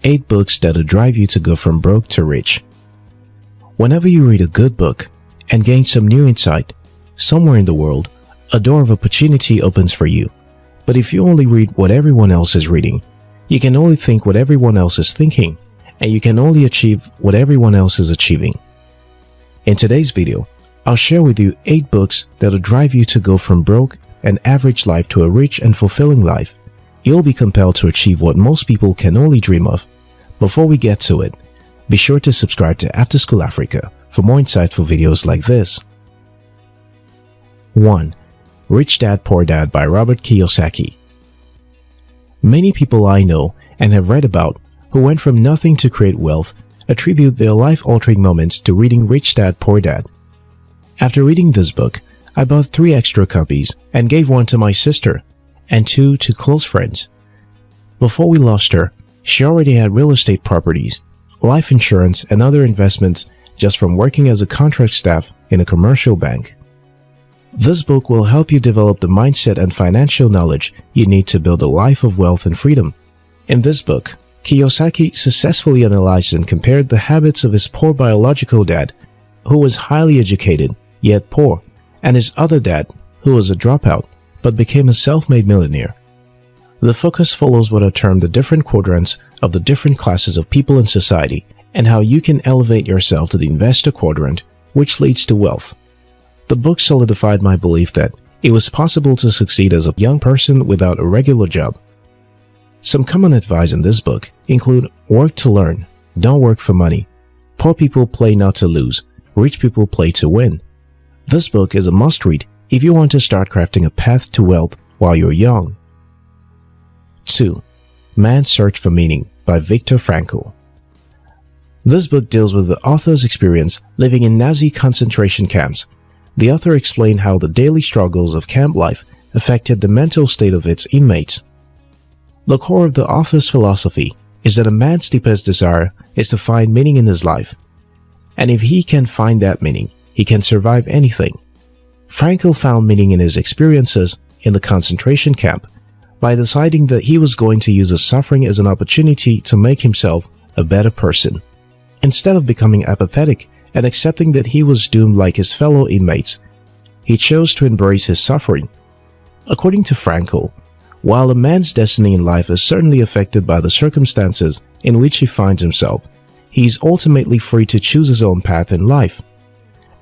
8 books that'll drive you to go from broke to rich. Whenever you read a good book and gain some new insight, somewhere in the world, a door of opportunity opens for you. But if you only read what everyone else is reading, you can only think what everyone else is thinking, and you can only achieve what everyone else is achieving. In today's video, I'll share with you 8 books that'll drive you to go from broke and average life to a rich and fulfilling life. You'll be compelled to achieve what most people can only dream of. Before we get to it, be sure to subscribe to After School Africa for more insightful videos like this. 1. Rich Dad Poor Dad by Robert Kiyosaki. Many people I know and have read about who went from nothing to create wealth attribute their life-altering moments to reading Rich Dad Poor Dad. After reading this book, I bought 3 extra copies and gave one to my sister and 2 to close friends. Before we lost her, she already had real estate properties, life insurance, and other investments just from working as a contract staff in a commercial bank. This book will help you develop the mindset and financial knowledge you need to build a life of wealth and freedom. In this book, Kiyosaki successfully analyzed and compared the habits of his poor biological dad, who was highly educated yet poor, and his other dad, who was a dropout but became a self-made millionaire. The focus follows what are termed the different quadrants of the different classes of people in society and how you can elevate yourself to the investor quadrant, which leads to wealth. The book solidified my belief that it was possible to succeed as a young person without a regular job. Some common advice in this book include work to learn, don't work for money, poor people play not to lose, rich people play to win. This book is a must-read if you want to start crafting a path to wealth while you're young. 2. Man's Search for Meaning by Viktor Frankl. This book deals with the author's experience living in Nazi concentration camps. The author explained how the daily struggles of camp life affected the mental state of its inmates. The core of the author's philosophy is that a man's deepest desire is to find meaning in his life. And if he can find that meaning, he can survive anything. Frankl found meaning in his experiences in the concentration camp by deciding that he was going to use his suffering as an opportunity to make himself a better person. Instead of becoming apathetic and accepting that he was doomed like his fellow inmates, he chose to embrace his suffering. According to Frankl, while a man's destiny in life is certainly affected by the circumstances in which he finds himself, he is ultimately free to choose his own path in life.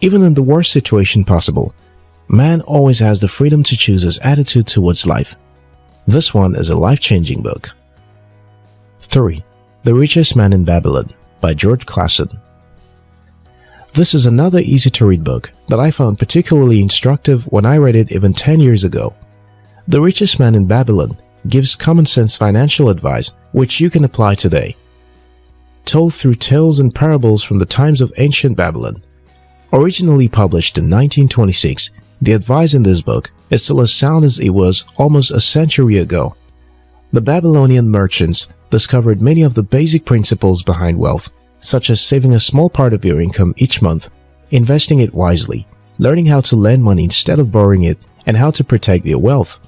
Even in the worst situation possible, man always has the freedom to choose his attitude towards life. This one is a life-changing book. 3. The Richest Man in Babylon by George Clason. This is another easy-to-read book that I found particularly instructive when I read it even 10 years ago. The Richest Man in Babylon gives common-sense financial advice which you can apply today, told through tales and parables from the times of ancient Babylon. Originally published in 1926, the advice in this book is still as sound as it was almost a century ago. The Babylonian merchants discovered many of the basic principles behind wealth, such as saving a small part of your income each month, investing it wisely, learning how to lend money instead of borrowing it, and how to protect your wealth.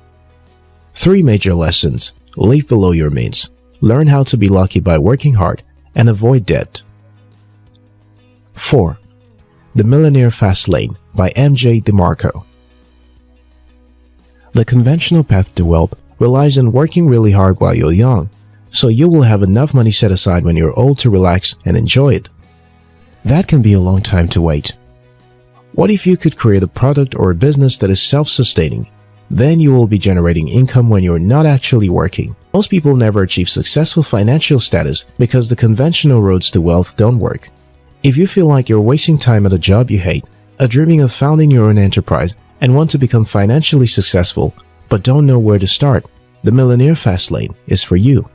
3 major lessons: live below your means, learn how to be lucky by working hard, and avoid debt. 4. The Millionaire Fast Lane by M.J. DeMarco. The conventional path to wealth relies on working really hard while you're young, so you will have enough money set aside when you're old to relax and enjoy it. That can be a long time to wait. What if you could create a product or a business that is self-sustaining? Then you will be generating income when you're not actually working. Most people never achieve successful financial status because the conventional roads to wealth don't work. If you feel like you're wasting time at a job you hate, are dreaming of founding your own enterprise, and want to become financially successful but don't know where to start, the Millionaire Fast Lane is for you.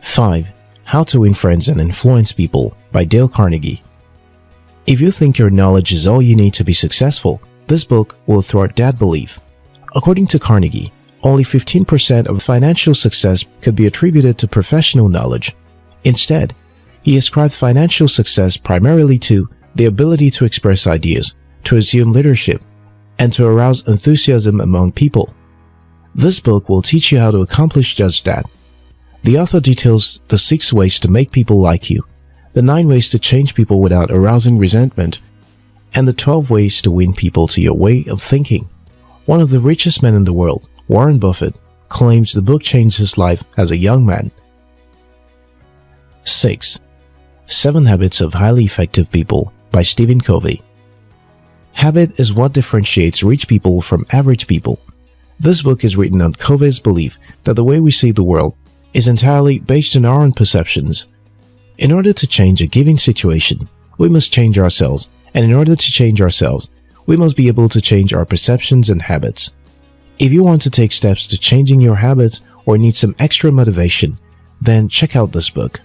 5. How to Win Friends and Influence People by Dale Carnegie. If you think your knowledge is all you need to be successful, this book will thwart that belief. According to Carnegie, only 15% of financial success could be attributed to professional knowledge. Instead, he ascribed financial success primarily to the ability to express ideas, to assume leadership, and to arouse enthusiasm among people. This book will teach you how to accomplish just that. The author details the 6 ways to make people like you, the 9 ways to change people without arousing resentment, and the 12 ways to win people to your way of thinking. One of the richest men in the world, Warren Buffett, claims the book changed his life as a young man. 6. 7 Habits of Highly Effective People by Stephen Covey. Habit is what differentiates rich people from average people. This book is written on Covey's belief that the way we see the world is entirely based on our own perceptions. In order to change a given situation, we must change ourselves, and in order to change ourselves, we must be able to change our perceptions and habits. If you want to take steps to changing your habits or need some extra motivation, then check out this book.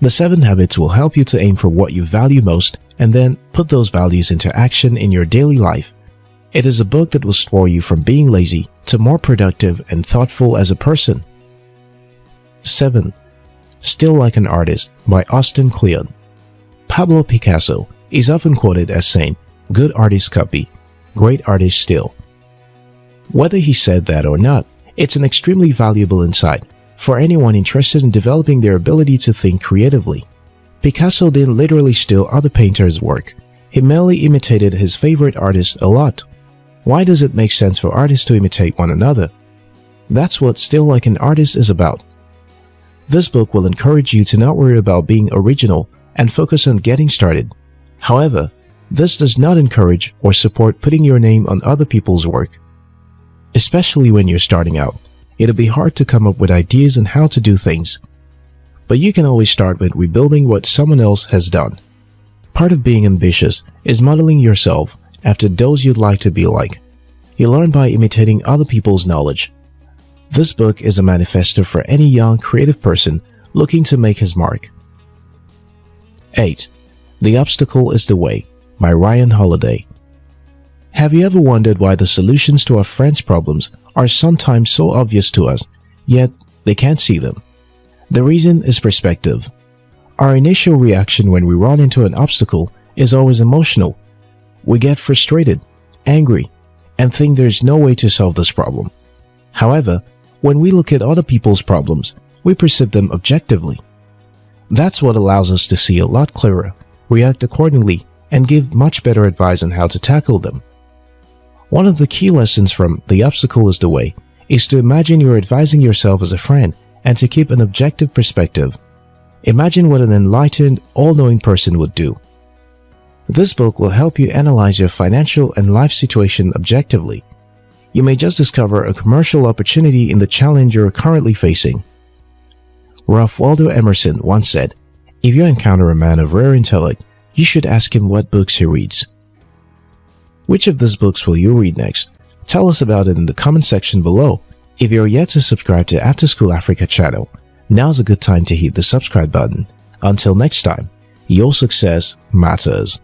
The 7 habits will help you to aim for what you value most and then put those values into action in your daily life. It is a book that will spur you from being lazy to more productive and thoughtful as a person. 7. Still Like an Artist by Austin Kleon. Pablo Picasso is often quoted as saying, "Good artists copy, great artists steal." Whether he said that or not, it's an extremely valuable insight for anyone interested in developing their ability to think creatively. Picasso didn't literally steal other painters' work. He merely imitated his favorite artists a lot. Why does it make sense for artists to imitate one another? That's what Still Like an Artist is about. This book will encourage you to not worry about being original and focus on getting started. However, this does not encourage or support putting your name on other people's work. Especially when you're starting out, it'll be hard to come up with ideas on how to do things. But you can always start with rebuilding what someone else has done. Part of being ambitious is modeling yourself after those you'd like to be like. You learn by imitating other people's knowledge. This book is a manifesto for any young, creative person looking to make his mark. 8. The Obstacle is the Way by Ryan Holiday. Have you ever wondered why the solutions to our friends' problems are sometimes so obvious to us, yet they can't see them? The reason is perspective. Our initial reaction when we run into an obstacle is always emotional. We get frustrated, angry, and think there's no way to solve this problem. However, when we look at other people's problems, we perceive them objectively. That's what allows us to see a lot clearer, react accordingly, and give much better advice on how to tackle them. One of the key lessons from The Obstacle is the Way is to imagine you're advising yourself as a friend and to keep an objective perspective. Imagine what an enlightened, all-knowing person would do. This book will help you analyze your financial and life situation objectively. You may just discover a commercial opportunity in the challenge you're currently facing. Ralph Waldo Emerson once said, "If you encounter a man of rare intellect, you should ask him what books he reads." Which of these books will you read next? Tell us about it in the comment section below. If you're yet to subscribe to After School Africa channel, now's a good time to hit the subscribe button. Until next time, your success matters.